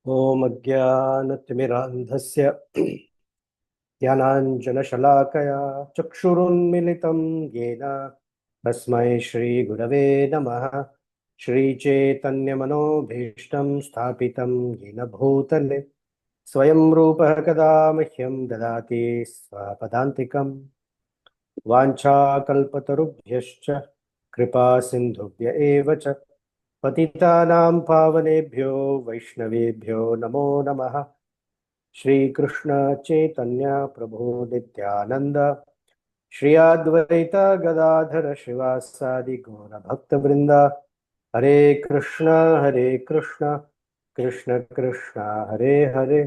ॐ अज्ञानतिमिरान्धस्य ज्ञानाञ्जनशलाकया चक्षुरुन्मिलितं येन तस्मै श्रीगुरवे नमः। श्रीचैतन्यमनोभीष्टं स्थापितं येन भूतले स्वयं रूपः कदा मह्यं ददाति स्वपदान्तिकम्। वाञ्छाकल्पतरुभ्यश्च कृपासिन्धुभ्य एव च पतितानां पावनेभ्यो वैष्णवेभ्यो नमो नमः। श्री कृष्ण चैतन्य प्रभु नित्यानंद श्री अद्वैत गदाधर शिवासादि गौर भक्त वृंद हरे कृष्ण कृष्ण कृष्ण हरे हरे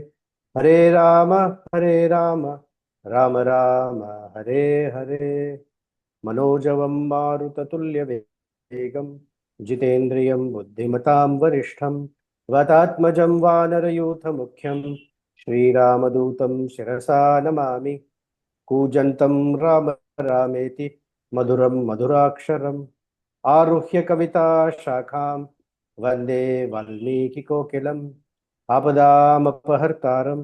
हरे राम राम राम हरे हरे। मनोजवं मारुततुल्यवेगं जितेन्द्रियं बुद्धिमतां वरिष्ठं वातात्मजं वानरयूथमुख्यं श्रीरामदूतं शिरसा नमामि। कूजन्तं राम रामेति मधुरं मधुराक्षरम् आरुह्य कविता शाखां वन्दे वाल्मीकिकोकिलम्। आपदामपहर्तारं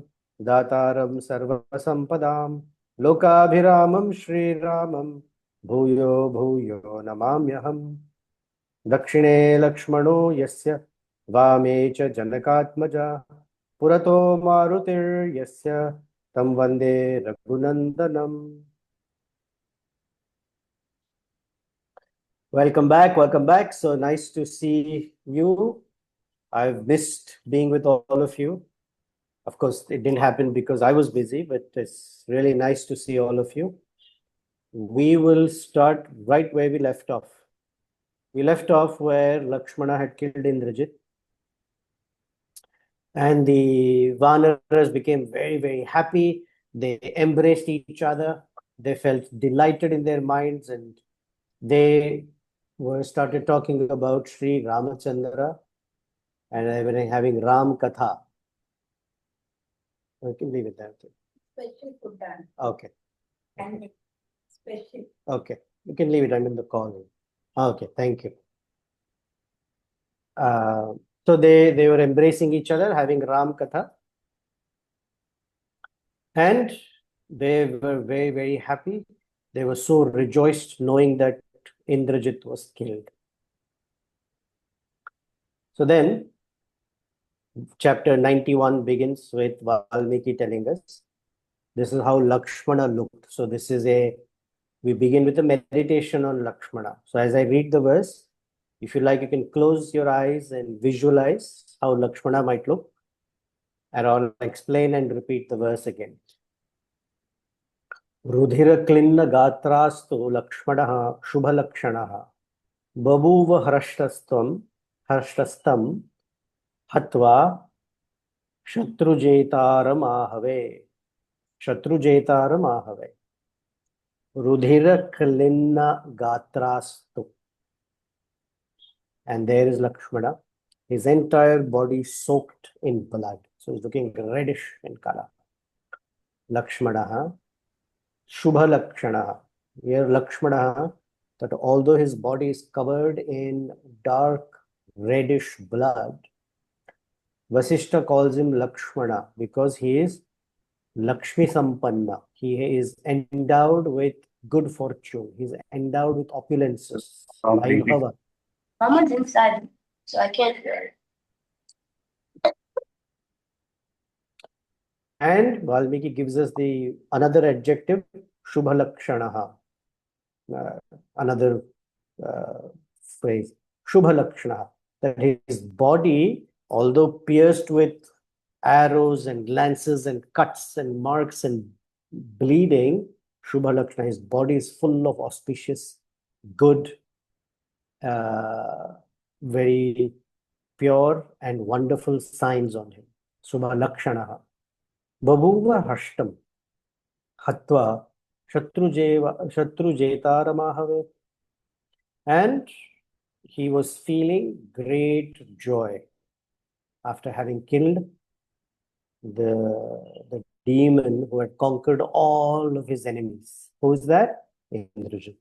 दातारं सर्वसम्पदां लोकाभिरामं श्रीरामं भूयो भूयो नमाम्यहम्। दक्षिणे लक्ष्मणो यस्य वामे च जनकात्मजा पुरतो मारुतिर्यस्य तं वन्दे रघुनन्दनम्। Welcome back. So nice to see you. I've missed being with all of you. Of course, it didn't happen because I was busy, but it's really nice to see all of you. We will start right where we left off. We left off where Lakshmana had killed Indrajit. And the Vanaras became very, very happy. They embraced each other. They felt delighted in their minds, and they started talking about Sri Ramachandra, and they were having Ram Katha. I can leave it there. Special food done. Okay. And special. Okay. You can leave it under the call. Okay. Thank you. So they were embracing each other, having Ram Katha. And they were very, very happy. They were so rejoiced knowing that Indrajit was killed. So then, chapter 91 begins with Valmiki telling us, this is how Lakshmana looked. So we begin with a meditation on Lakshmana. So as I read the verse, if you like, you can close your eyes and visualize how Lakshmana might look. And I'll explain and repeat the verse again. रुधिरक्लिन्न गात्रास्तु लक्ष्मणः शुभलक्षणः बभूव हर्षस्तं हत्वा शत्रुजेतारमाहवे रुधिरक्लिन्न गात्रास्तु. And there is Lakshmana, his entire body soaked in blood, so he's looking reddish in color. Lakshmana Shubha Lakshana. Here Lakshmana, that although his body is covered in dark reddish blood, Vasishta calls him Lakshmana because he is Lakshmi Sampanna. He is endowed with good fortune. He is endowed with opulences. Someone's inside, so I can't hear it. And Valmiki gives us another adjective, Shubha Lakshanaha. Another phrase, Shubha Lakshanaha. That his body, although pierced with arrows and lances and cuts and marks and bleeding, Shubha Lakshana, his body is full of auspicious, good, very pure and wonderful signs on him. Shubha Lakshanaha. Babhuva Hashtam Hatva Shatrujetaramahavet. And he was feeling great joy after having killed the demon who had conquered all of his enemies. Who is that? Indrajit.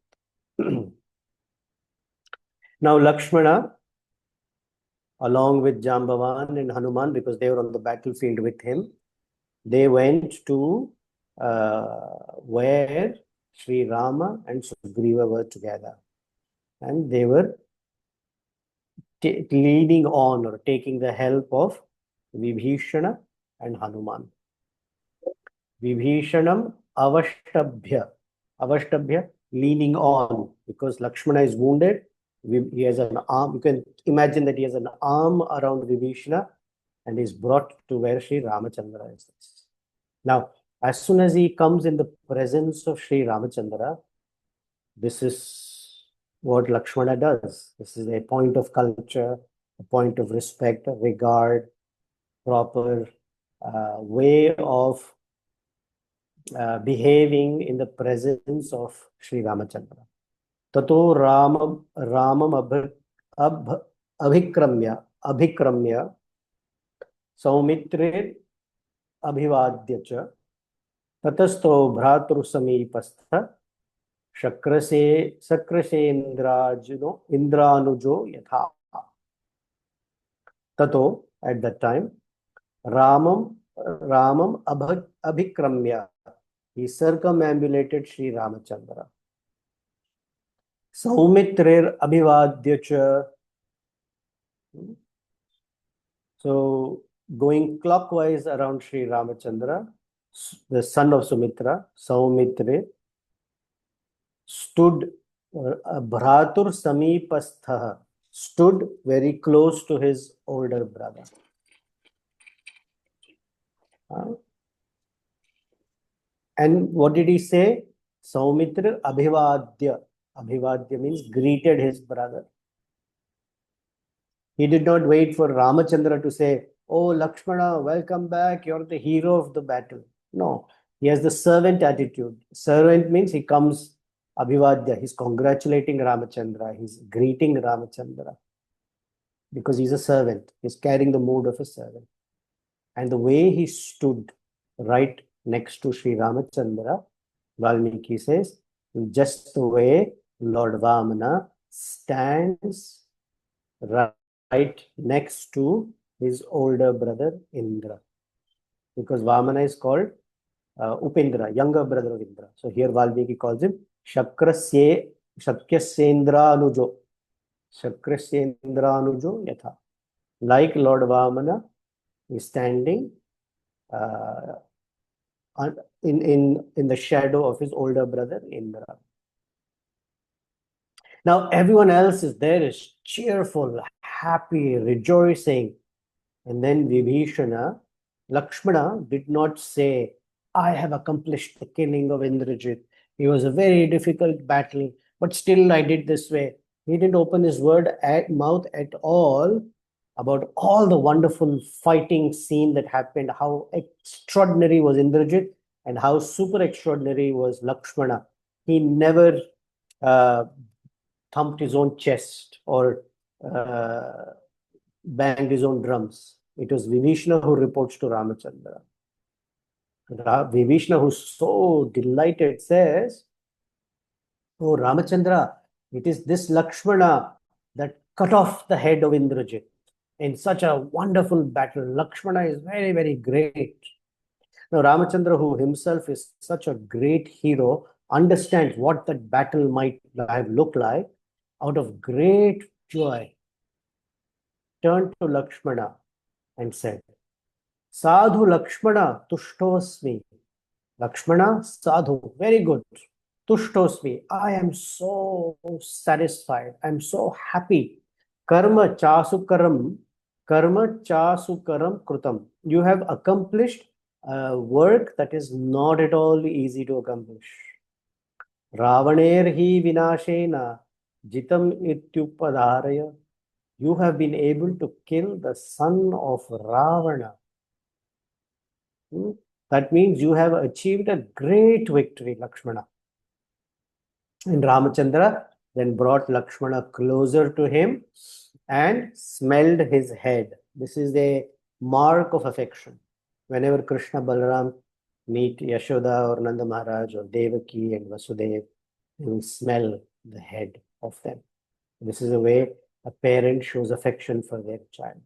Now Lakshmana along with Jambavan and Hanuman, because they were on the battlefield with him. They went to where Sri Rama and Sugriva were together. And they were leaning on or taking the help of Vibhishana and Hanuman. Vibhishanam avashtabhya, leaning on, because Lakshmana is wounded. He has an arm. You can imagine that he has an arm around Vibhishana and is brought to where Sri Ramachandra is. Now, as soon as he comes in the presence of Sri Ramachandra, this is what Lakshmana does. This is a point of culture, a point of respect, regard, proper way of behaving in the presence of Sri Ramachandra. Tato Ramam abhikramya Saumitra abhivadya cha tatasto bhratru samipastha indranujo yatha. Tato, at that time, Ramam abhikramya, he circumambulated Sri Ramachandra. Saumitrir abhivadya cha. So, going clockwise around Sri Ramachandra, the son of Sumitra, Saumitra, stood Bhratur Samipastha, stood very close to his older brother. And what did he say? Saumitra Abhivadya. Abhivadya means greeted his brother. He did not wait for Ramachandra to say, "Oh, Lakshmana, welcome back. You're the hero of the battle." No, he has the servant attitude. Servant means he comes Abhivadya. He's congratulating Ramachandra. He's greeting Ramachandra because he's a servant. He's carrying the mood of a servant. And the way he stood right next to Sri Ramachandra, Valmiki says, just the way Lord Vamana stands right next to his older brother Indra. Because Vamana is called Upendra, younger brother of Indra. So here Valmiki calls him Shakrasyendranujo. Shakrasyendranujo yatha. Like Lord Vamana is standing in the shadow of his older brother Indra. Now everyone else is there, is cheerful, happy, rejoicing. And then Vibhishana, Lakshmana did not say, "I have accomplished the killing of Indrajit. It was a very difficult battle, but still I did this way." He didn't open his mouth at all about all the wonderful fighting scene that happened, how extraordinary was Indrajit and how super extraordinary was Lakshmana. He never thumped his own chest or banged his own drums. It was Vibhishana who reports to Ramachandra. Vibhishana, who's so delighted, says, "Oh, Ramachandra, it is this Lakshmana that cut off the head of Indrajit in such a wonderful battle. Lakshmana is very, very great." Now, Ramachandra, who himself is such a great hero, understands what that battle might have looked like. Out of great joy, turned to Lakshmana and said, "Sadhu Lakshmana Tushtosmi." Lakshmana, Sadhu, very good. Tushtosmi, I am so satisfied. I'm so happy. Karma chasukaram krutam. You have accomplished work that is not at all easy to accomplish. Ravaner hi vinashena jitam ityupadaraya. You have been able to kill the son of Ravana. That means you have achieved a great victory, Lakshmana. And Ramachandra then brought Lakshmana closer to him and smelled his head. This is a mark of affection. Whenever Krishna Balaram meet Yashoda or Nanda Maharaj or Devaki and Vasudev, they will smell the head of them. This is a way a parent shows affection for their child.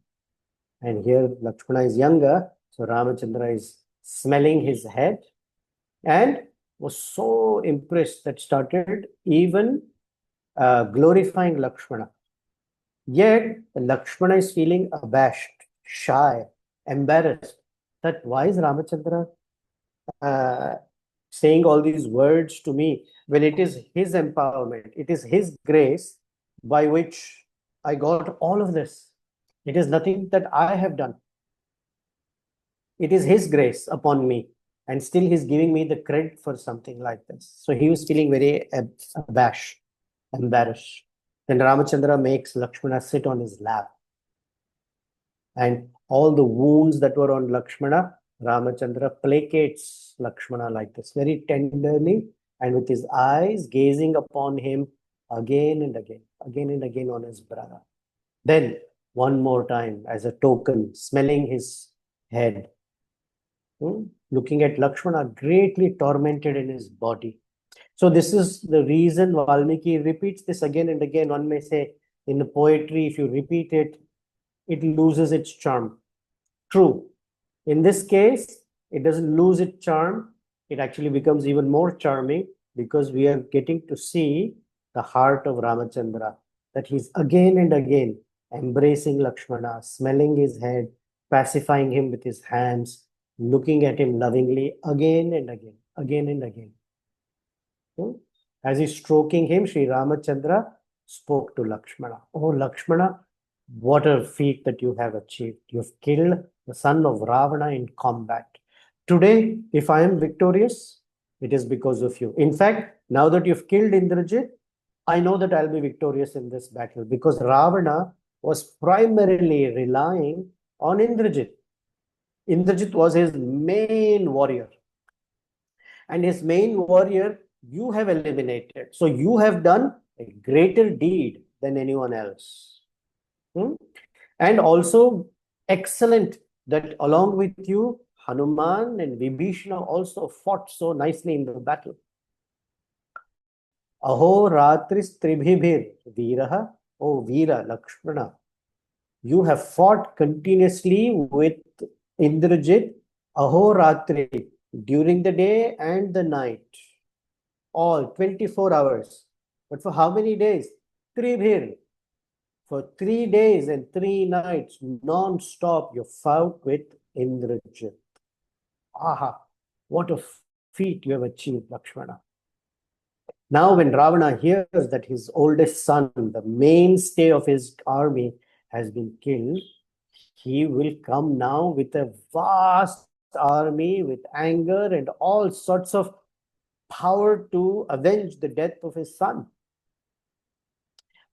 And here Lakshmana is younger, so Ramachandra is smelling his head and was so impressed that started even glorifying Lakshmana. Yet Lakshmana is feeling abashed, shy, embarrassed. That why is Ramachandra saying all these words to me when it is his empowerment, it is his grace by which I got all of this. It is nothing that I have done. It is his grace upon me, and still he's giving me the credit for something like this. So he was feeling very abashed, embarrassed. Then Ramachandra makes Lakshmana sit on his lap. And all the wounds that were on Lakshmana, Ramachandra placates Lakshmana like this, very tenderly, and with his eyes gazing upon him again and again on his brother. Then, one more time, as a token, smelling his head, looking at Lakshmana greatly tormented in his body. So this is the reason Valmiki repeats this again and again. One may say, in the poetry, if you repeat it, it loses its charm. True. In this case, it doesn't lose its charm. It actually becomes even more charming because we are getting to see the heart of Ramachandra, that he's again and again embracing Lakshmana, smelling his head, pacifying him with his hands, looking at him lovingly again and again. As he's stroking him, Sri Ramachandra spoke to Lakshmana. Oh, Lakshmana, what a feat that you have achieved. You've killed the son of Ravana in combat. Today, if I am victorious, it is because of you. In fact, now that you've killed Indrajit, I know that I'll be victorious in this battle because Ravana was primarily relying on Indrajit. Indrajit was his main warrior. And his main warrior, you have eliminated. So you have done a greater deed than anyone else. And also excellent that along with you, Hanuman and Vibhishana also fought so nicely in the battle. Aho ratris tribhibhir viraha, O Veera Lakshmana. You have fought continuously with Indrajit, Aho ratri, during the day and the night. All 24 hours. But for how many days? Tribhir. For 3 days and 3 nights, non-stop, you fought with Indrajit. Aha, what a feat you have achieved, Lakshmana. Now, when Ravana hears that his oldest son, the mainstay of his army, has been killed, he will come now with a vast army, with anger and all sorts of power to avenge the death of his son.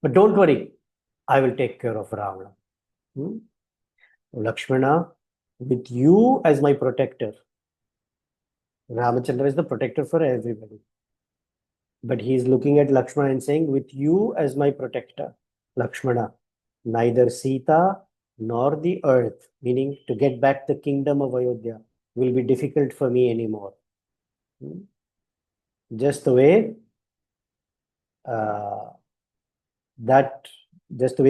But don't worry, I will take care of Ravana. Lakshmana, with you as my protector. Ramachandra is the protector for everybody. But he is looking at Lakshmana and saying, with you as my protector, Lakshmana, neither Sita nor the earth, meaning to get back the kingdom of Ayodhya, will be difficult for me anymore. Just the way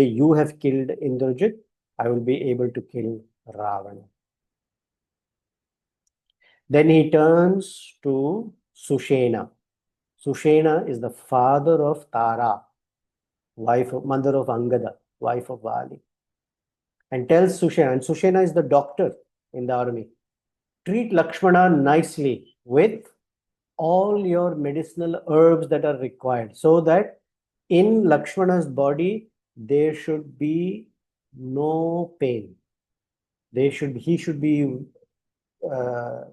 you have killed Indrajit, I will be able to kill Ravana. Then he turns to Sushena. Sushena is the father of Tara, mother of Angada, wife of Vali. And tells Sushena, and Sushena is the doctor in the army, treat Lakshmana nicely with all your medicinal herbs that are required so that in Lakshmana's body there should be no pain. He should be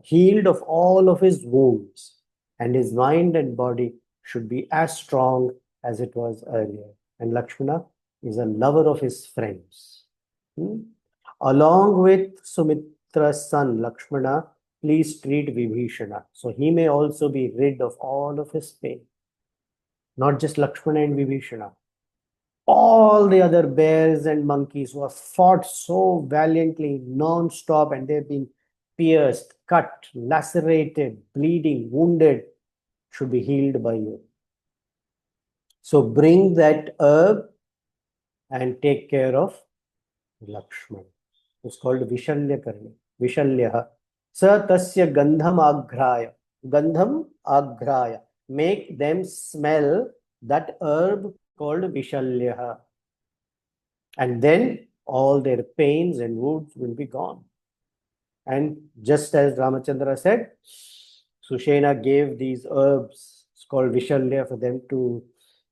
healed of all of his wounds, and his mind and body should be as strong as it was earlier. And Lakshmana is a lover of his friends. Along with Sumitra's son Lakshmana, please treat Vibhishana, so he may also be rid of all of his pain. Not just Lakshmana and Vibhishana. All the other bears and monkeys who have fought so valiantly, non-stop, and they've been pierced, cut, lacerated, bleeding, wounded, should be healed by you. So bring that herb and take care of Lakshman. It's called Vishalya Karni. Vishalyaha. Sa tasya gandham agraya. Gandham agraya. Make them smell that herb called Vishalyaha. And then all their pains and wounds will be gone. And just as Ramachandra said, Sushena gave these herbs, it's called Vishalya, for them to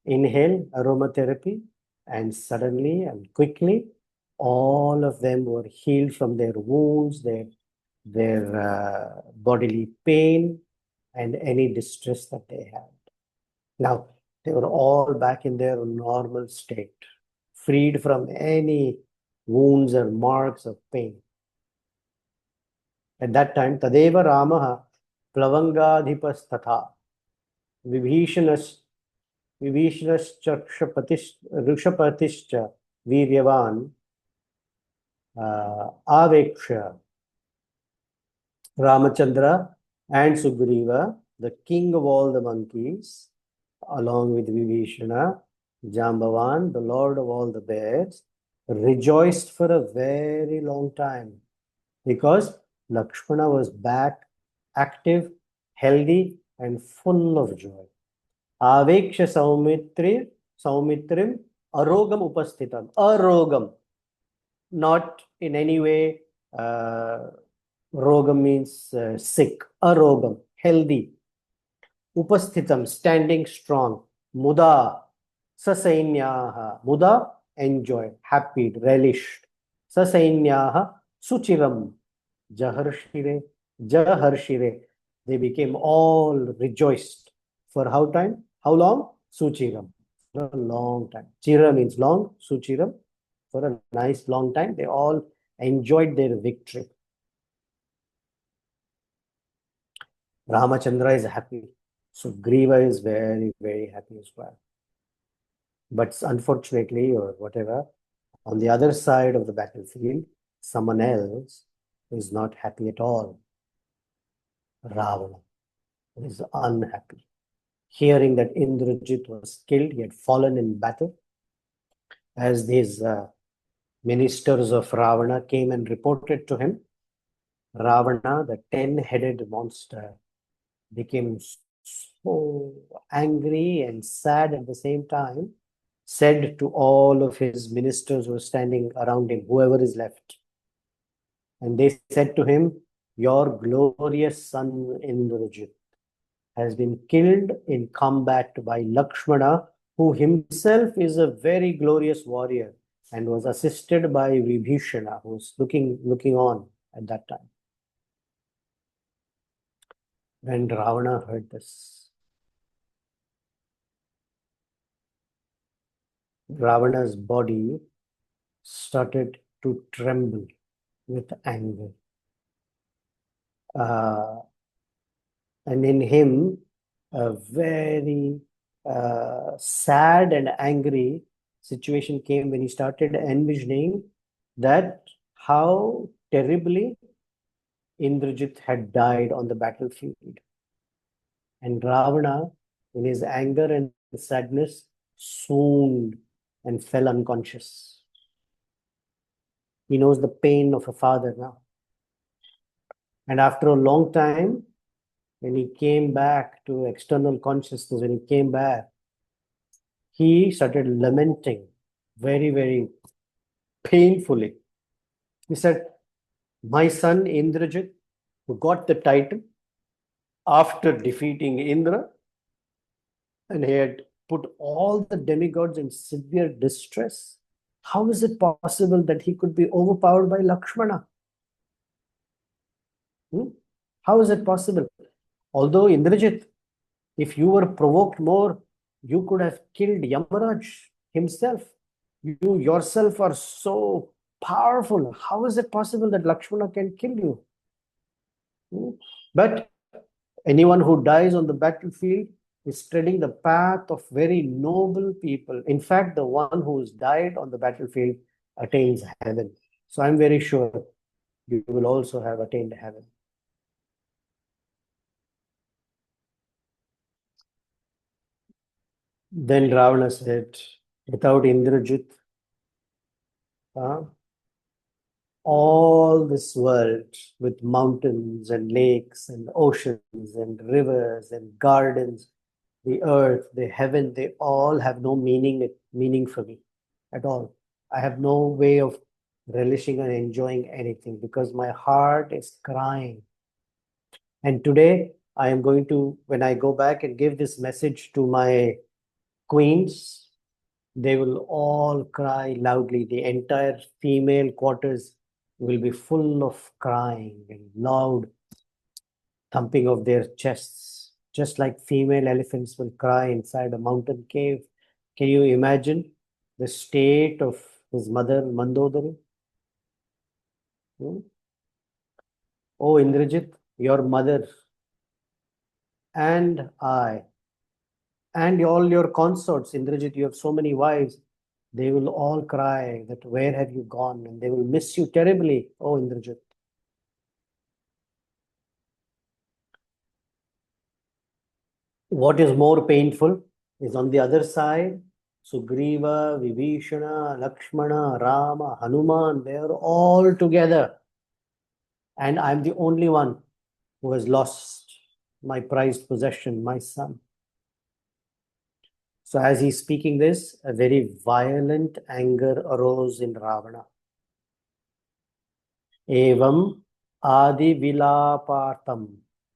inhale aromatherapy. And suddenly and quickly, all of them were healed from their wounds, their bodily pain, and any distress that they had. Now, they were all back in their normal state, freed from any wounds or marks of pain. At that time, Tadeva Ramaha Plavangadhipas Tatha Vibhishanascha Viryavan Aveksha Ramachandra and Sugriva, the king of all the monkeys, along with Vibhishana, Jambavan, the lord of all the bears, rejoiced for a very long time because Lakshmana was back, active, healthy, and full of joy. Aveksha Saumitrim Arogam Upasthitam. Arogam. Not in any way, Rogam means sick. Arogam, healthy. Upasthitam, standing strong. Muda, Sasainyaha. Muda, enjoyed, happy, relished. Sasainyaha, Suchiram. Jaharshire, Jaharshire. They became all rejoiced. For how time? How long? Suchiram. For a long time. Chira means long, Suchiram. For a nice long time, they all enjoyed their victory. Ramachandra is happy. Sugriva is very, very happy as well. But unfortunately, or whatever, on the other side of the battlefield, someone else is not happy at all. Ravana is unhappy. Hearing that Indrajit was killed, he had fallen in battle. As these ministers of Ravana came and reported to him, Ravana, the 10-headed monster, became so angry and sad at the same time, said to all of his ministers who were standing around him, whoever is left, and they said to him, your glorious son Indrajit has been killed in combat by Lakshmana, who himself is a very glorious warrior and was assisted by Vibhishana, who was looking on at that time. When Ravana heard this, Ravana's body started to tremble with anger. And in him, a very sad and angry situation came when he started envisioning that how terribly Indrajit had died on the battlefield. And Ravana, in his anger and sadness, swooned and fell unconscious. He knows the pain of a father now. And after a long time, when he came back to external consciousness, when he came back, he started lamenting very, very painfully. He said, my son Indrajit, who got the title after defeating Indra, and he had put all the demigods in severe distress, how is it possible that he could be overpowered by Lakshmana? How is it possible? Although Indrajit, if you were provoked more, you could have killed Yamaraj himself. You yourself are so powerful. How is it possible that Lakshmana can kill you? But anyone who dies on the battlefield is treading the path of very noble people. In fact, the one who has died on the battlefield attains heaven. So I'm very sure you will also have attained heaven. Then Ravana said, without Indrajit, All this world with mountains and lakes and oceans and rivers and gardens, the earth, the heaven, they all have no meaning for me at all. I have no way of relishing and enjoying anything because my heart is crying. And today I am going to, when I go back and give this message to my queens, they will all cry loudly. The entire female quarters will be full of crying and loud thumping of their chests, just like female elephants will cry inside a mountain cave. Can you imagine the state of his mother, Mandodari? Hmm? Oh, Indrajit, your mother and I, and all your consorts, Indrajit, you have so many wives. They will all cry that where have you gone? And they will miss you terribly, oh Indrajit. What is more painful is on the other side, Sugriva, Vibhishana, Lakshmana, Rama, Hanuman, they are all together. And I'm the only one who has lost my prized possession, my son. So as he's speaking this, a very violent anger arose in Ravana. Evam Adi Vilapartam.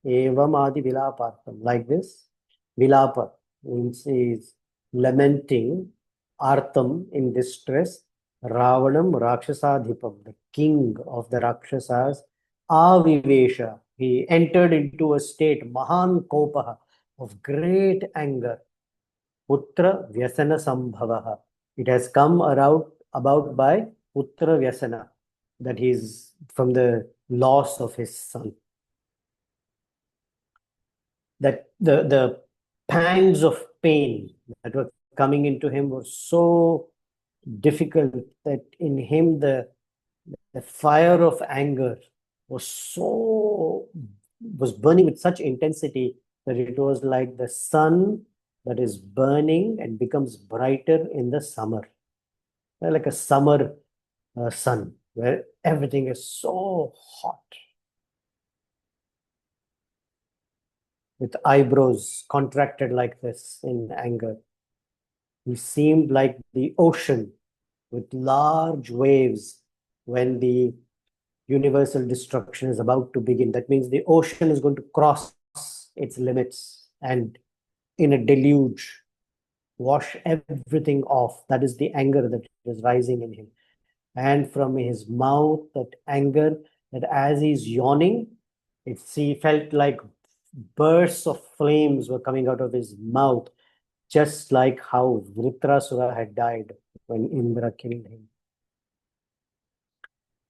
Evam Adi Vilapartam. Like this. Vilapa means is lamenting. Artam in distress. Ravanam Rakshasadhipam. The king of the Rakshasas. Avivesha. He entered into a state, Mahan Kopaha, of great anger. Putra Vyasana Sambhavaha. It has come about by Putra Vyasana, that he is from the loss of his son. That the pangs of pain that were coming into him were so difficult that in him the fire of anger was burning with such intensity that it was like the sun that is burning and becomes brighter in the summer. Like a summer sun where everything is so hot, with eyebrows contracted like this in anger. He seemed like the ocean with large waves when the universal destruction is about to begin. That means the ocean is going to cross its limits and in a deluge wash everything off. That is the anger that is rising in him. And from his mouth, that anger, that as he's yawning, he felt like bursts of flames were coming out of his mouth, just like how Vritrasura had died when Indra killed him.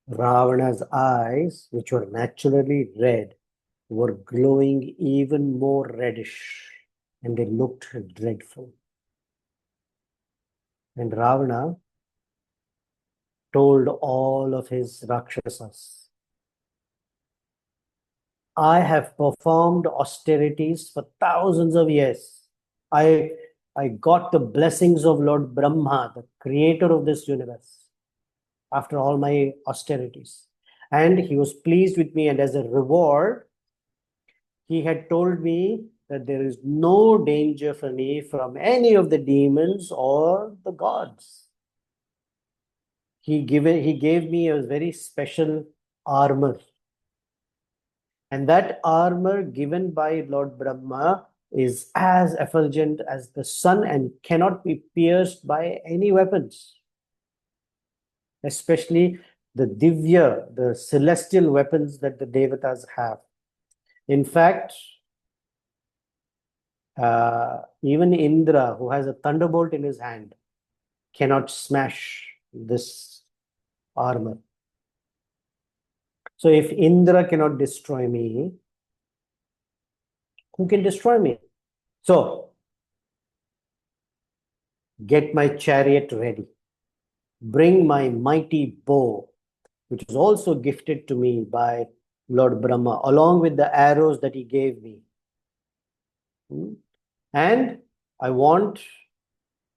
Ravana's eyes, which were naturally red, were glowing even more reddish, and they looked dreadful. And Ravana told all of his Rakshasas, I have performed austerities for thousands of years. I got the blessings of Lord Brahma, the creator of this universe, after all my austerities. And he was pleased with me, and as a reward, he had told me that there is no danger for me from any of the demons or the gods. He gave me a very special armor. And that armor given by Lord Brahma is as effulgent as the sun and cannot be pierced by any weapons. Especially the Divya, the celestial weapons that the Devatas have. In fact, even Indra, who has a thunderbolt in his hand, cannot smash this armor. So if Indra cannot destroy me, who can destroy me? So, get my chariot ready. Bring my mighty bow, which was also gifted to me by Lord Brahma, along with the arrows that he gave me. And I want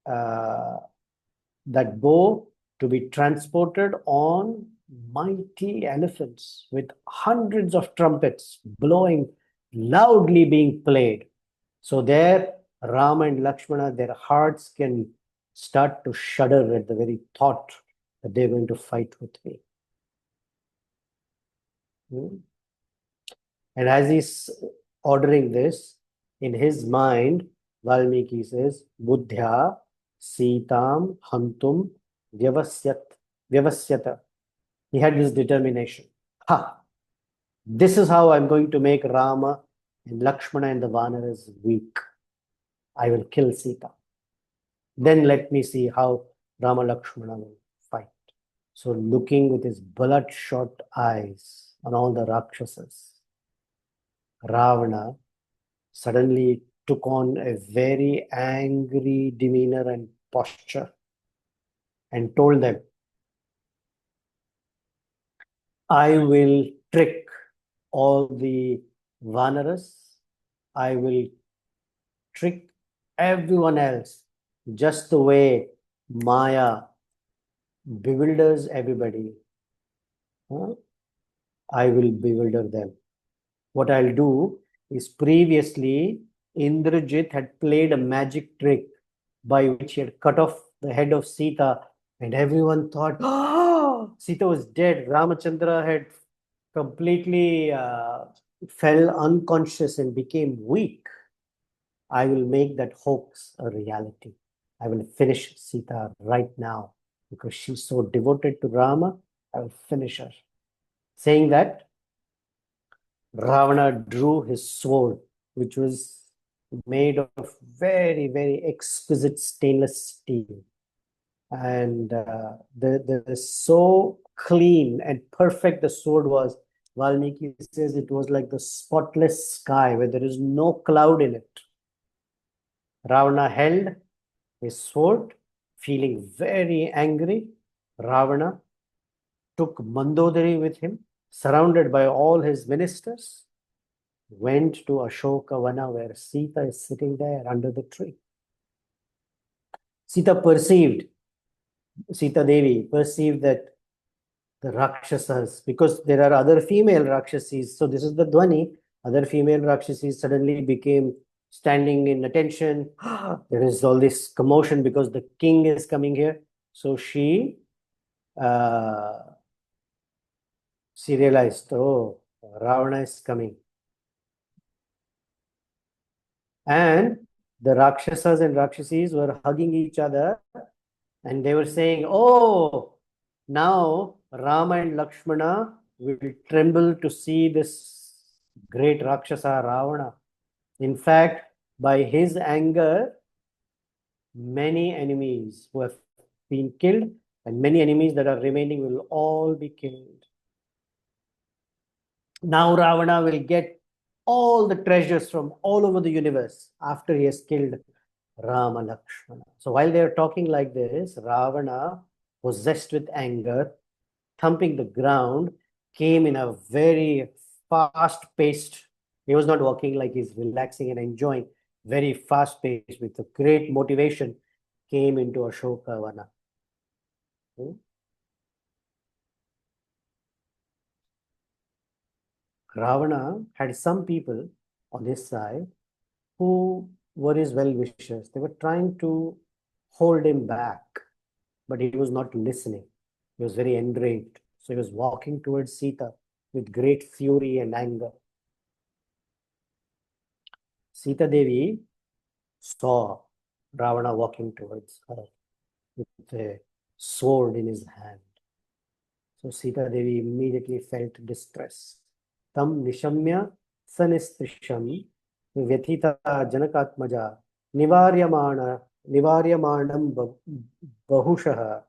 that bow to be transported on mighty elephants with hundreds of trumpets blowing, loudly being played. So there, Rama and Lakshmana, their hearts can start to shudder at the very thought that they're going to fight with me. And as he's ordering this, in his mind, Valmiki says, Buddhya Sitam Hantum Vyavasyata. He had this determination. This is how I'm going to make Rama and Lakshmana and the Vanaras weak. I will kill Sita. Then let me see how Rama Lakshmana will fight. So looking with his bloodshot eyes on all the Rakshasas, Ravana suddenly took on a very angry demeanor and posture and told them, I will trick all the Vanaras. I will trick everyone else, just the way Maya bewilders everybody. I will bewilder them. What I'll do is, previously Indrajit had played a magic trick by which he had cut off the head of Sita, and everyone thought, oh, Sita was dead. Ramachandra had completely fell unconscious and became weak. I will make that hoax a reality. I will finish Sita right now because she's so devoted to Rama. I will finish her. Saying that, Ravana drew his sword, which was made of very, very exquisite stainless steel. And the so clean and perfect the sword was, Valmiki says it was like the spotless sky where there is no cloud in it. Ravana held his sword, feeling very angry. Ravana took Mandodari with him, surrounded by all his ministers, went to Ashoka Vana where Sita is sitting there under the tree. Sita Devi perceived that the Rakshasas, because there are other female Rakshasis, so this is the Dhwani, other female Rakshasis suddenly became standing in attention. There is all this commotion because the king is coming here. So she realized, oh, Ravana is coming. And the Rakshasas and Rakshasis were hugging each other and they were saying, oh, now Rama and Lakshmana will tremble to see this great Rakshasa Ravana. In fact, by his anger, many enemies who have been killed and many enemies that are remaining will all be killed. Now Ravana will get all the treasures from all over the universe after he has killed Rama Lakshmana. So while they are talking like this, Ravana, possessed with anger, thumping the ground, came in a very fast-paced. He was not walking like he's relaxing and enjoying. Very fast-paced, with a great motivation, came into Ashoka Vana. Ravana had some people on his side who were his well-wishers. They were trying to hold him back, but he was not listening. He was very enraged. So he was walking towards Sita with great fury and anger. Sita Devi saw Ravana walking towards her with a sword in his hand. So Sita Devi immediately felt distress. Tam nishamya sanistrisham vyatita janakatmaja nivaryamanam bahushaha.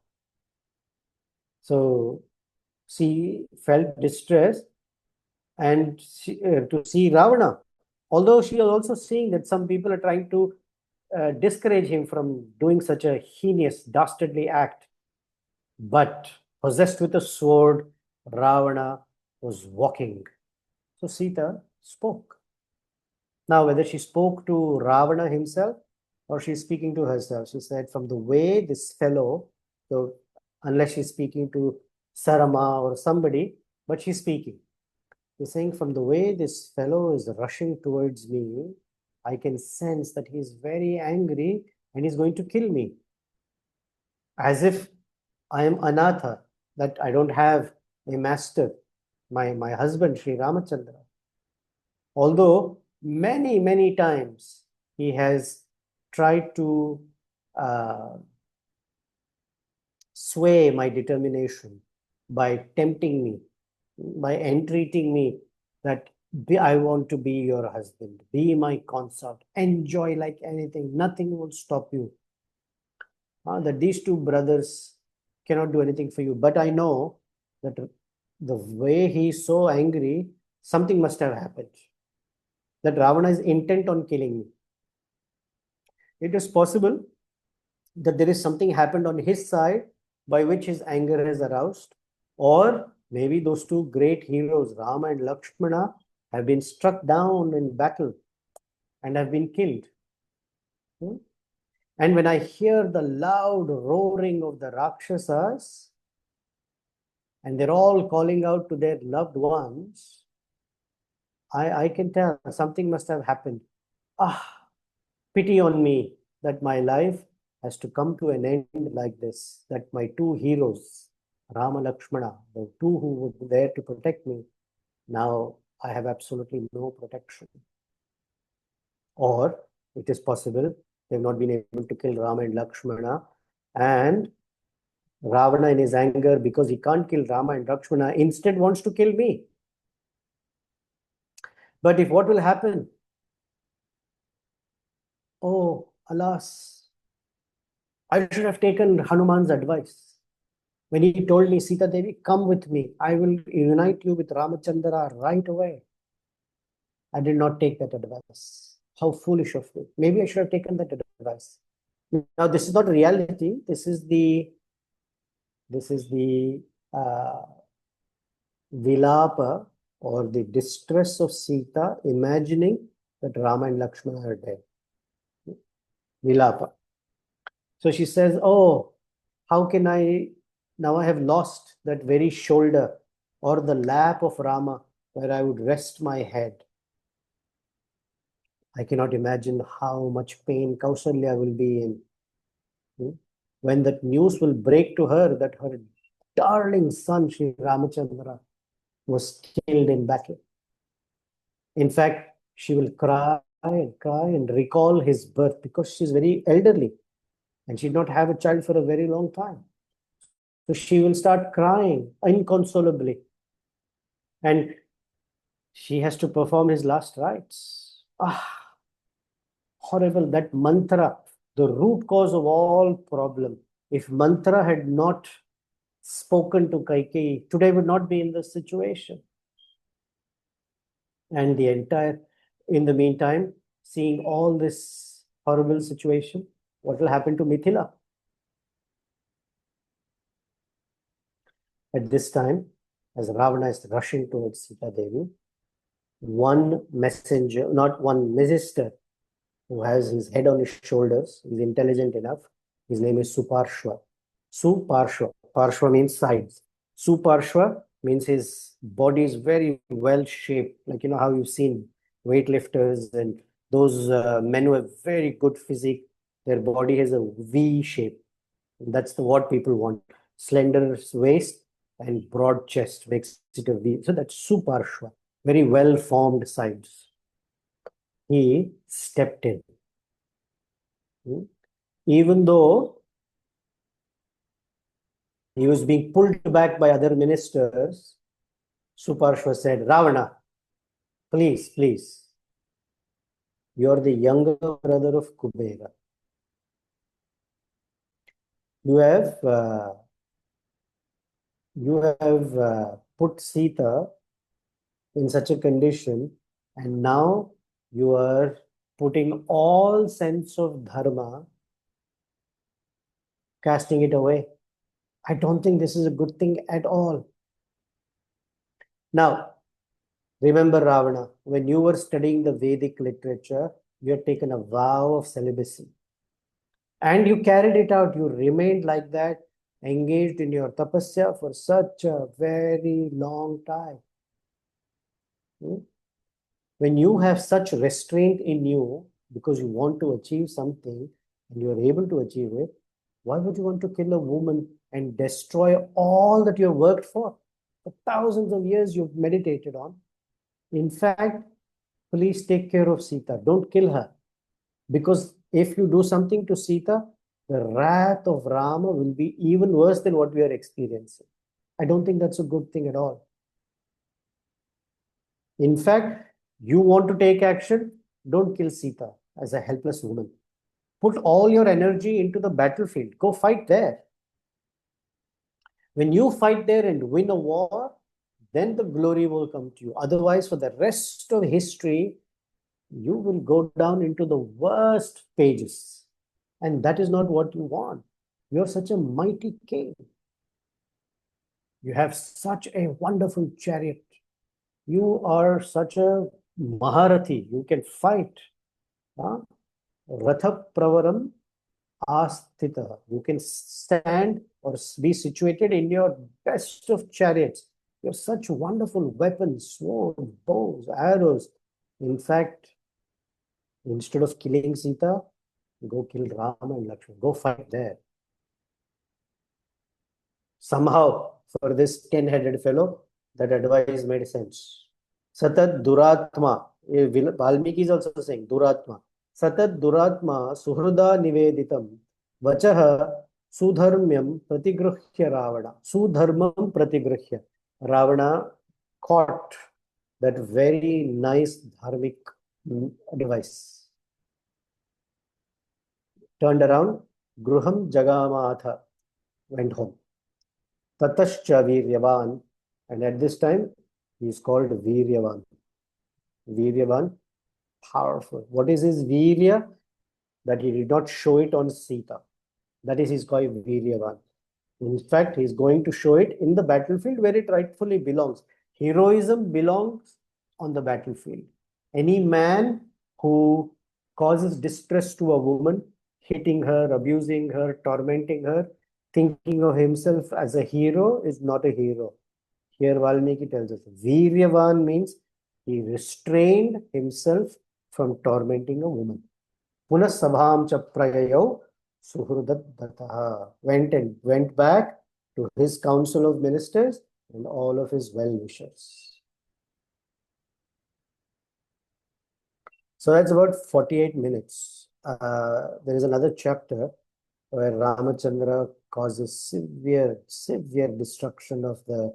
So she felt distress and to see Ravana, although she was also seeing that some people are trying to discourage him from doing such a heinous, dastardly act. But possessed with a sword, Ravana was walking. So Sita spoke. Now, whether she spoke to Ravana himself or she's speaking to herself, she said, from the way this fellow, so unless she's speaking to Sarama or somebody, but she's speaking. He's saying, from the way this fellow is rushing towards me, I can sense that he's very angry and he's going to kill me. As if I am anatha, that I don't have a master, my husband, Sri Ramachandra. Although many, many times he has tried to sway my determination by tempting me, by entreating me that I want to be your husband, be my consort, enjoy like anything, nothing will stop you. That these two brothers cannot do anything for you. But I know that the way he is so angry, something must have happened. That Ravana is intent on killing me. It is possible that there is something happened on his side by which his anger is aroused, or maybe those two great heroes, Rama and Lakshmana, have been struck down in battle and have been killed. And when I hear the loud roaring of the Rakshasas, and they're all calling out to their loved ones, I can tell something must have happened. Pity on me that my life has to come to an end like this, that my two heroes, Rama, Lakshmana, the two who were there to protect me, now I have absolutely no protection. Or it is possible they have not been able to kill Rama and Lakshmana, and Ravana in his anger, because he can't kill Rama and Lakshmana, instead wants to kill me. But if what will happen? Oh, alas, I should have taken Hanuman's advice. When he told me, Sita Devi, come with me, I will unite you with Ramachandra right away. I did not take that advice. How foolish of me. Maybe I should have taken that advice. Now, this is not reality. This is the vilapa, or the distress of Sita, imagining that Rama and Lakshmana are dead. Vilapa. So she says, oh, how can now I have lost that very shoulder or the lap of Rama where I would rest my head. I cannot imagine how much pain Kausalya will be in. When that news will break to her that her darling son, Sri Ramachandra, was killed in battle. In fact, she will cry and cry and recall his birth, because she's very elderly and she did not have a child for a very long time. So she will start crying inconsolably, and she has to perform his last rites. Horrible. That mantra, the root cause of all problem. If mantra had not spoken to Kaikeyi, today would not be in this situation. And in the meantime, seeing all this horrible situation, what will happen to Mithila? At this time, as Ravana is rushing towards Sita Devi, one messenger, not one minister, who has his head on his shoulders, is intelligent enough. His name is Suparshva. Suparshva. Parshva means sides. Suparshva means his body is very well shaped. Like, you know how you've seen weightlifters and those men who have very good physique, their body has a V shape. And that's what people want. Slender waist and broad chest makes it a V. So that's Suparshva. Very well formed sides. He stepped in. Even though he was being pulled back by other ministers, Suparshva said, Ravana, please, please, you're the younger brother of Kubera. You have put Sita in such a condition, and now you are putting all sense of dharma, casting it away. I don't think this is a good thing at all. Now, remember, Ravana, when you were studying the Vedic literature, you had taken a vow of celibacy. And you carried it out. You remained like that engaged in your tapasya for such a very long time. When you have such restraint in you because you want to achieve something and you are able to achieve it, why would you want to kill a woman and destroy all that you have worked for thousands of years you've meditated on? In fact, please take care of Sita. Don't kill her. Because if you do something to Sita, the wrath of Rama will be even worse than what we are experiencing. I don't think that's a good thing at all. In fact, you want to take action, don't kill Sita as a helpless woman. Put all your energy into the battlefield. Go fight there. When you fight there and win a war, then the glory will come to you. Otherwise, for the rest of history, you will go down into the worst pages. And that is not what you want. You are such a mighty king. You have such a wonderful chariot. You are such a Maharathi. You can fight. Ratha Pravaram Asthita. You can stand or be situated in your best of chariots. You have such wonderful weapons, swords, bows, arrows. In fact, instead of killing Sita, go kill Rama and Lakshmana. Go fight there. Somehow, for this 10-headed fellow, that advice made sense. Satat Duratma. Valmiki is also saying Duratma. Satat Duratma Suhrada Niveditam Vachaha Sudharmyam Pratigruhya Ravana. Sudharmam Pratigruhya. Ravana caught that very nice dharmic device. Turned around, Gruham Jagamatha, went home. Tatascha Viryavan, and at this time he is called Viryavan. Viryavan, powerful. What is his Virya? That he did not show it on Sita. That is his called Viryavan. In fact, he is going to show it in the battlefield where it rightfully belongs. Heroism belongs on the battlefield. Any man who causes distress to a woman, hitting her, abusing her, tormenting her, thinking of himself as a hero is not a hero. Here Valmiki tells us, Viryavan means he restrained himself from tormenting a woman. Punah sabham cha prayayo suhrudaddataha. Went back to his council of ministers and all of his well-wishers. So that's about 48 minutes. There is another chapter where Ramachandra causes severe destruction of the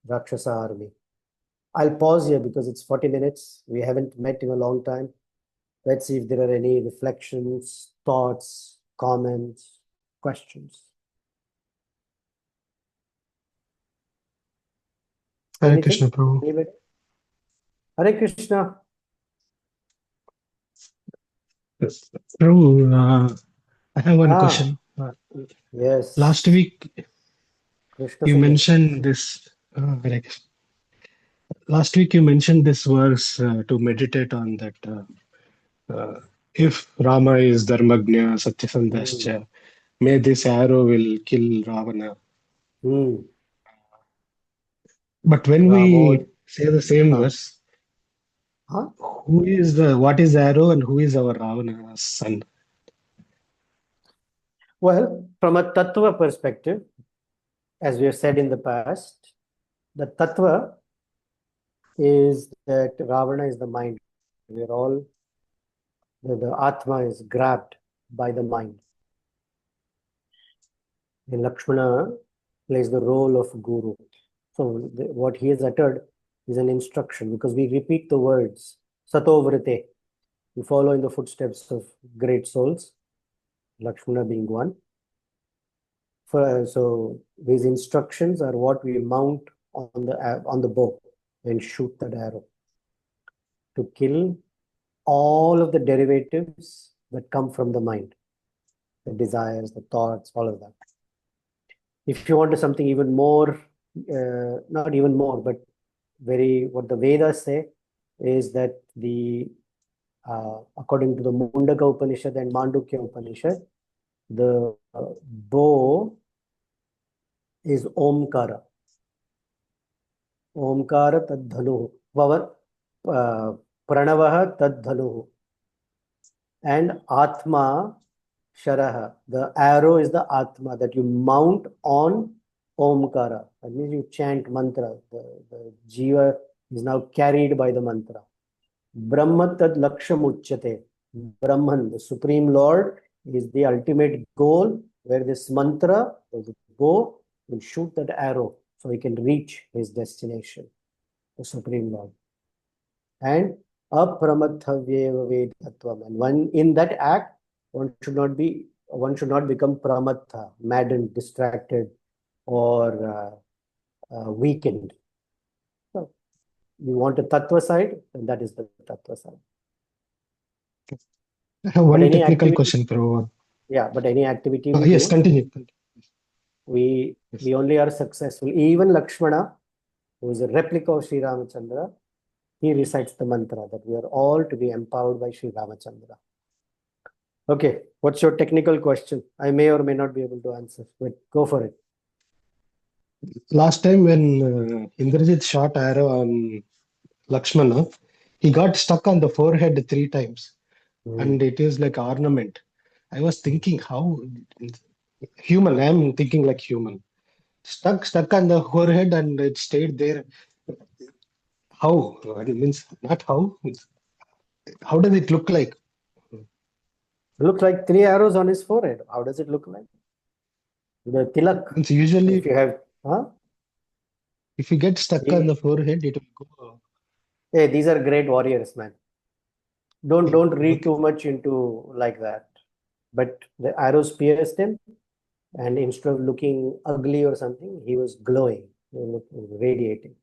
Rakshasa army. I'll pause here because it's 40 minutes. We haven't met in a long time. Let's see if there are any reflections, thoughts, comments, questions. Hare Krishna, Prabhu. Anybody? Hare Krishna. Prabhu, I have one question. Yes. Last week, Krishna you Sundar. mentioned this. Hare Krishna. Last week, you mentioned this verse to meditate on that. If Rama is Dharmagnya, Satyasandhascha, may this arrow will kill Ravana. But when we say the same verse, what is arrow and who is our Ravana's son? Well, from a tattva perspective, as we have said in the past, the tattva is that Ravana is the mind. We are all, the Atma is grabbed by the mind. And Lakshmana plays the role of Guru. So what he has uttered is an instruction because we repeat the words, Satovrite. We follow in the footsteps of great souls, Lakshmana being one. So these instructions are what we mount on the bow and shoot that arrow to kill all of the derivatives that come from the mind, the desires, the thoughts, all of that. If you want something even more, not even more, but what the Vedas say is that according to the Mundaka Upanishad and Mandukya Upanishad, the bow is Omkara. Omkara Tadhanuhu. Pranavaha Tadhanuhu. And Atma Sharaha. The arrow is the Atma that you mount on Omkara. That means you chant mantra. The Jiva is now carried by the mantra. Brahma Tad Laksham Uchyate. Brahman, the Supreme Lord, is the ultimate goal where this mantra, the bow, will shoot that arrow so he can reach his destination, the Supreme Lord. And apramathavyeva vedatvam. And one in that act, one should not become pramatha, maddened, distracted, or weakened. So you want a tattva side, and that is the tattva side. I have one any technical activity- question, Prabhu. Yeah, but any activity we Yes, do, continue. we Yes. only are successful. Even Lakshmana, who is a replica of Sri Ramachandra, he recites the mantra that we are all to be empowered by Sri Ramachandra. Okay, what's your technical question? I may or may not be able to answer, but go for it. Last time when Indrajit shot arrow on Lakshmana, he got stuck on the forehead 3 times, and it is like ornament. I was thinking how human. I am thinking like human. Stuck on the forehead, and it stayed there. How? It means not how. How does it look like? Looks like 3 arrows on his forehead. How does it look like? The tilak. Means usually, If you have, if you get stuck on the forehead, it will go. Hey, these are great warriors, man. Don't read Okay. too much into like that. But the arrows pierced him, and instead of looking ugly or something, he was glowing, radiating.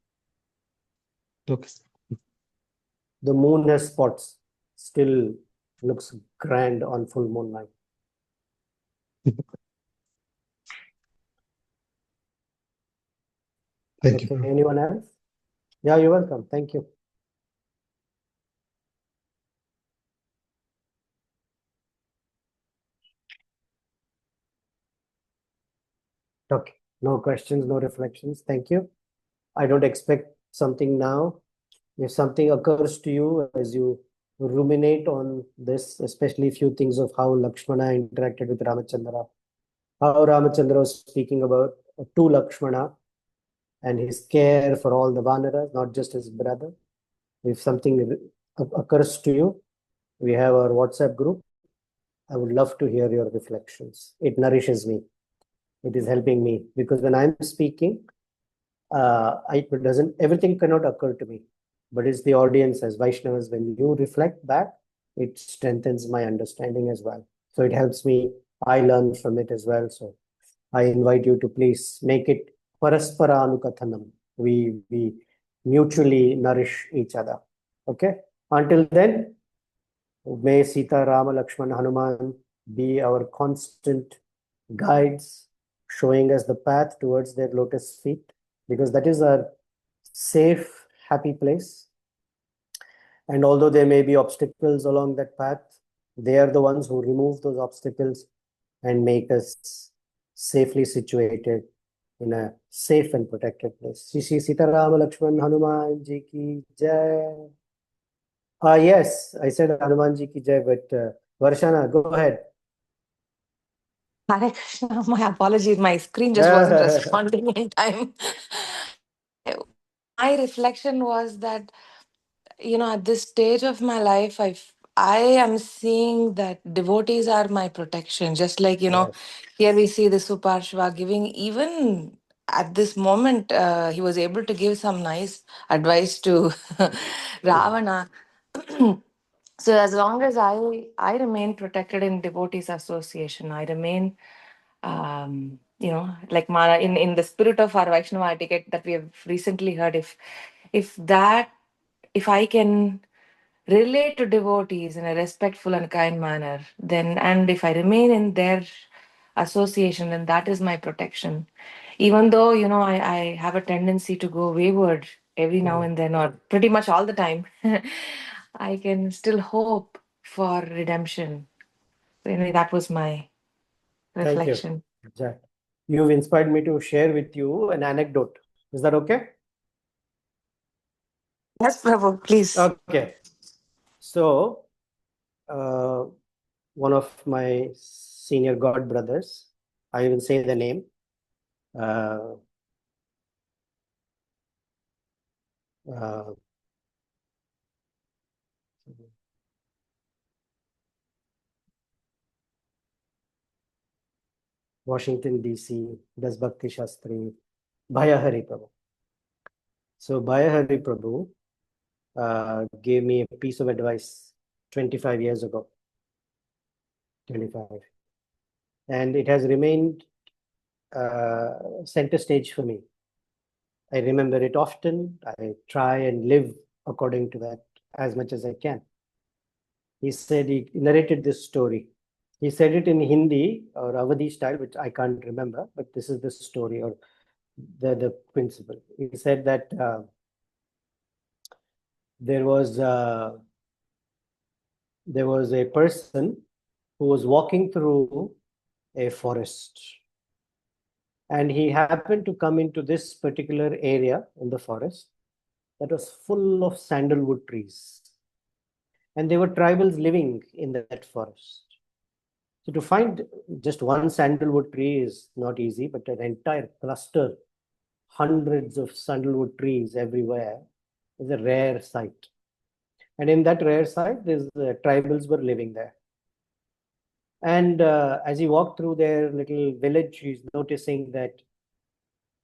Okay. The moon has spots, still looks grand on full moonlight. Thank Okay, you. anyone else? Yeah, you're welcome. Thank you. Okay, no questions, no reflections. Thank you. I don't expect something now. If something occurs to you as you ruminate on this, especially a few things of how Lakshmana interacted with Ramachandra, how Ramachandra was speaking about to Lakshmana and his care for all the Vanaras, not just his brother. If something occurs to you, we have our WhatsApp group. I would love to hear your reflections. It nourishes me. It is helping me because when I'm speaking, everything cannot occur to me, but it's the audience as Vaishnavas. When you reflect back, it strengthens my understanding as well. So it helps me. I learn from it as well. So I invite you to please make it parasparanukathanam. We mutually nourish each other. Okay. Until then, may Sita, Rama, Lakshman, Hanuman be our constant guides, showing us the path towards their lotus feet, because that is our safe, happy place. And although there may be obstacles along that path, they are the ones who remove those obstacles and make us safely situated in a safe and protected place. Shri Sita Rama Lakshman Hanuman Ji ki Jai. Yes, I said Hanuman Ji ki Jai, but Varshana, go ahead. Hare Krishna, my apologies, my screen just wasn't responding in time. My reflection was that, at this stage of my life, I am seeing that devotees are my protection. Just like, Yes. here we see the Suparshva giving, even at this moment, he was able to give some nice advice to Ravana. So as long as I remain protected in devotees association, I remain like Mara in the spirit of our Vaishnava etiquette that we have recently heard, if I can relate to devotees in a respectful and kind manner, then, and if I remain in their association, then that is my protection. Even though, I have a tendency to go wayward every now and then, or pretty much all the time, I can still hope for redemption. So anyway, that was my reflection. Thank you. you've inspired me to share with you an anecdote. Is that okay? Yes, Prabhu, please. Okay. So, one of my senior god brothers, I will say the name, Washington, D.C., Das Bhakti Shastri, Bhaya Hari Prabhu. So, Bhaya Hari Prabhu gave me a piece of advice 25 years ago. 25. And it has remained center stage for me. I remember it often. I try and live according to that as much as I can. He said, he narrated this story. He said it in Hindi or Awadhi style, which I can't remember, but this is the story or the principle. He said that there was a person who was walking through a forest, and he happened to come into this particular area in the forest that was full of sandalwood trees, and there were tribals living in that forest. So to find just one sandalwood tree is not easy, but an entire cluster, hundreds of sandalwood trees everywhere, is a rare sight. And in that rare sight, tribals were living there. And as he walked through their little village, he's noticing that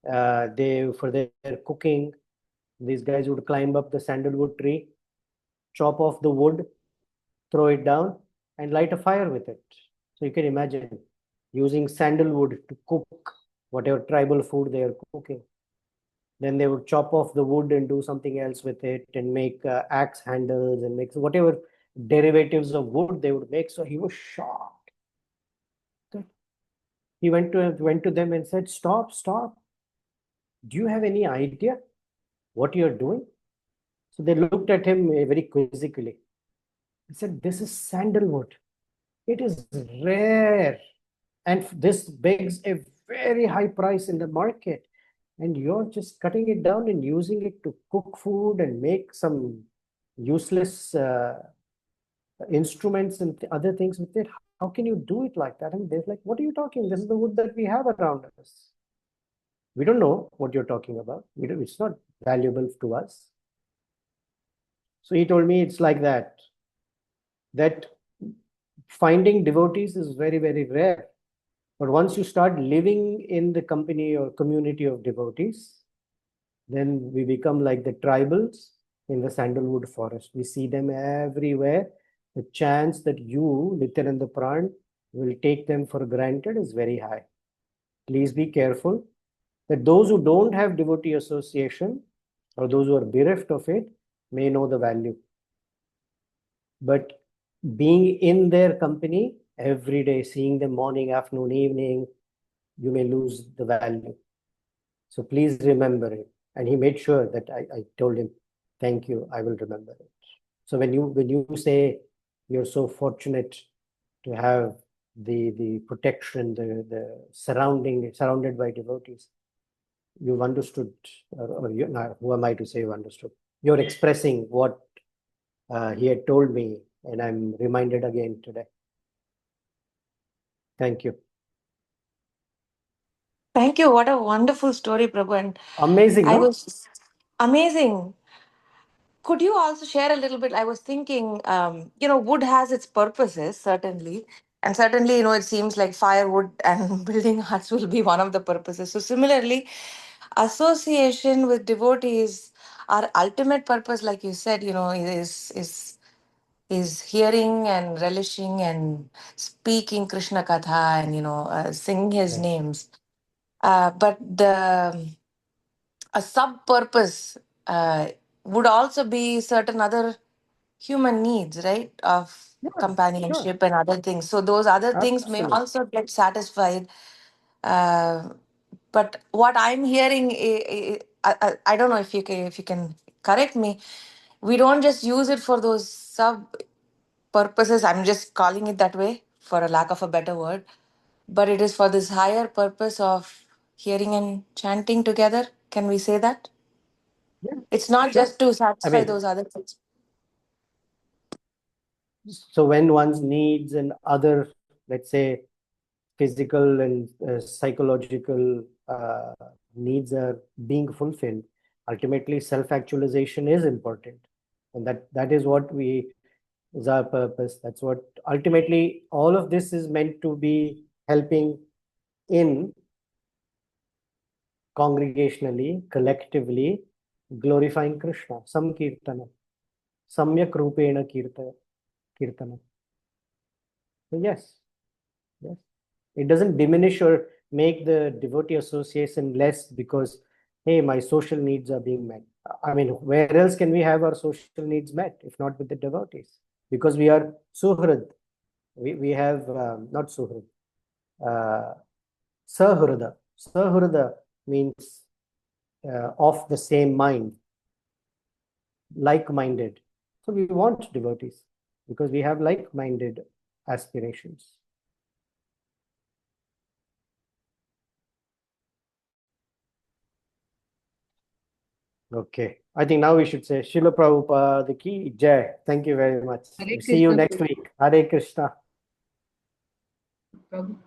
for their cooking, these guys would climb up the sandalwood tree, chop off the wood, throw it down, and light a fire with it. So you can imagine using sandalwood to cook whatever tribal food they are cooking. Then they would chop off the wood and do something else with it and make axe handles and make whatever derivatives of wood they would make. So he was shocked. He went to them and said, "Stop, stop. Do you have any idea what you're doing?" So they looked at him very quizzically. He said, "This is sandalwood. It is rare. And this begs a very high price in the market. And you're just cutting it down and using it to cook food and make some useless instruments and other things with it. How can you do it like that?" And they're like, "What are you talking? This is the wood that we have around us. We don't know what you're talking about. It's not valuable to us." So he told me it's like that. That finding devotees is very, very rare. But once you start living in the company or community of devotees, then we become like the tribals in the sandalwood forest. We see them everywhere. The chance that you, Nityananda Pran, will take them for granted is very high. Please be careful that those who don't have devotee association or those who are bereft of it may know the value. But being in their company every day, seeing them morning, afternoon, evening, you may lose the value. So please remember it. And he made sure that I told him, "Thank you, I will remember it." So when you say you're so fortunate to have the protection, the surrounded by devotees, you've understood, or who am I to say you understood? You're expressing what he had told me, and I'm reminded again today. Thank you. Thank you. What a wonderful story, Prabhu. And Amazing, I no? was amazing. Could you also share a little bit? I was thinking, wood has its purposes, certainly. And certainly, it seems like firewood and building huts will be one of the purposes. So, similarly, association with devotees, our ultimate purpose, like you said, is hearing and relishing and speaking Krishna Katha and, singing his Right. names. But a sub purpose would also be certain other human needs, right? Of Yeah, companionship sure. and other things. So those other things may Absolutely. also get satisfied. Uh, but what I'm hearing, I don't know if you can correct me. We don't just use it for those sub purposes. I'm just calling it that way for a lack of a better word. but it is for this higher purpose of hearing and chanting together. Can we say that? Yeah, It's not sure. just to satisfy mean- those other things. So when one's needs and other, let's say, physical and psychological needs are being fulfilled, ultimately self-actualization is important, and that is what we is our purpose. That's what ultimately all of this is meant to be helping in congregationally, collectively glorifying Krishna. Samkirtana, samyak rupena kirtana. So yes, yes. It doesn't diminish or make the devotee association less because, hey, my social needs are being met. I mean, where else can we have our social needs met if not with the devotees? Because we are suhrad. We have not suhrad, uh, sahrada. Sahrada means of the same mind, like-minded. So we want devotees because we have like-minded aspirations. Okay. I think now we should say Srila Prabhupada ki Jai. Thank you very much. Hare See you Krishna, next week. Hare Krishna. Prabhu.